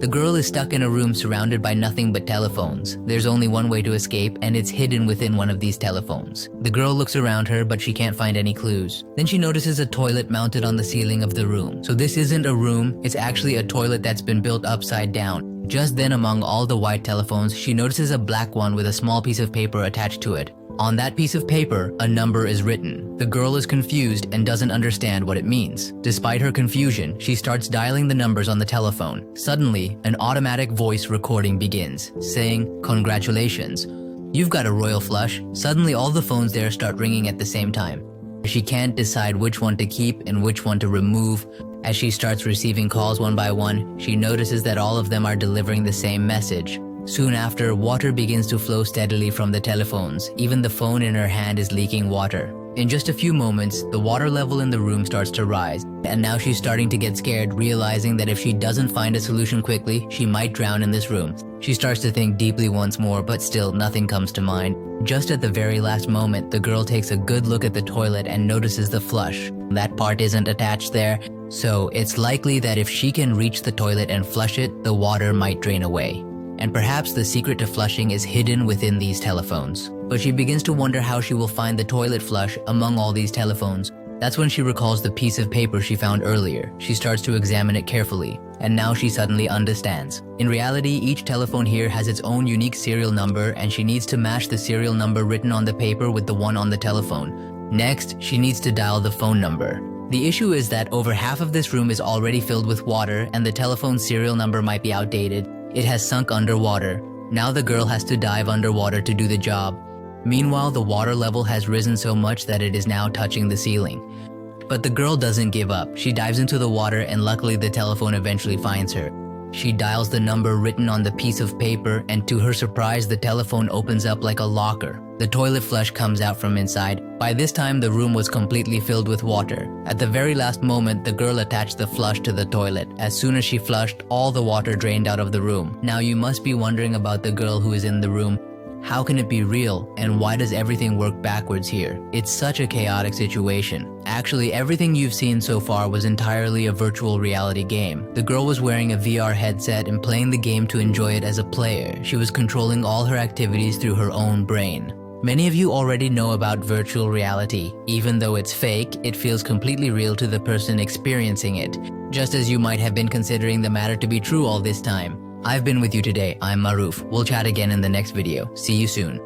The girl is stuck in a room surrounded by nothing but telephones. There's only one way to escape, and it's hidden within one of these telephones. The girl looks around her, but she can't find any clues. Then she notices a toilet mounted on the ceiling of the room. So this isn't a room, it's actually a toilet that's been built upside down. Just then, among all the white telephones, she notices a black one with a small piece of paper attached to it. On that piece of paper, a number is written. The girl is confused and doesn't understand what it means. Despite her confusion, she starts dialing the numbers on the telephone. Suddenly, an automatic voice recording begins, saying, "Congratulations, you've got a royal flush." Suddenly, all the phones there start ringing at the same time. She can't decide which one to keep and which one to remove. As she starts receiving calls one by one, she notices that all of them are delivering the same message. Soon after, water begins to flow steadily from the telephones. Even the phone in her hand is leaking water. In just a few moments, the water level in the room starts to rise, and now she's starting to get scared, realizing that if she doesn't find a solution quickly, she might drown in this room. She starts to think deeply once more, but still nothing comes to mind. Just at the very last moment, the girl takes a good look at the toilet and notices the flush. That part isn't attached there, so it's likely that if she can reach the toilet and flush it, the water might drain away. And perhaps the secret to flushing is hidden within these telephones. But she begins to wonder how she will find the toilet flush among all these telephones. That's when she recalls the piece of paper she found earlier. She starts to examine it carefully, and now she suddenly understands. In reality, each telephone here has its own unique serial number, and she needs to match the serial number written on the paper with the one on the telephone. Next, she needs to dial the phone number. The issue is that over half of this room is already filled with water, and the telephone serial number might be outdated. It has sunk underwater. Now the girl has to dive underwater to do the job. Meanwhile, the water level has risen so much that it is now touching the ceiling. But the girl doesn't give up. She dives into the water, and luckily the telephone eventually finds her. She dials the number written on the piece of paper, and to her surprise, the telephone opens up like a locker. The toilet flush comes out from inside. By this time, the room was completely filled with water. At the very last moment, the girl attached the flush to the toilet. As soon as she flushed, all the water drained out of the room. Now you must be wondering about the girl who is in the room. How can it be real, and why does everything work backwards here? It's such a chaotic situation. Actually, everything you've seen so far was entirely a virtual reality game. The girl was wearing a VR headset and playing the game to enjoy it as a player. She was controlling all her activities through her own brain. Many of you already know about virtual reality. Even though it's fake, it feels completely real to the person experiencing it, just as you might have been considering the matter to be true all this time. I've been with you today. I'm Maruf. We'll chat again in the next video. See you soon.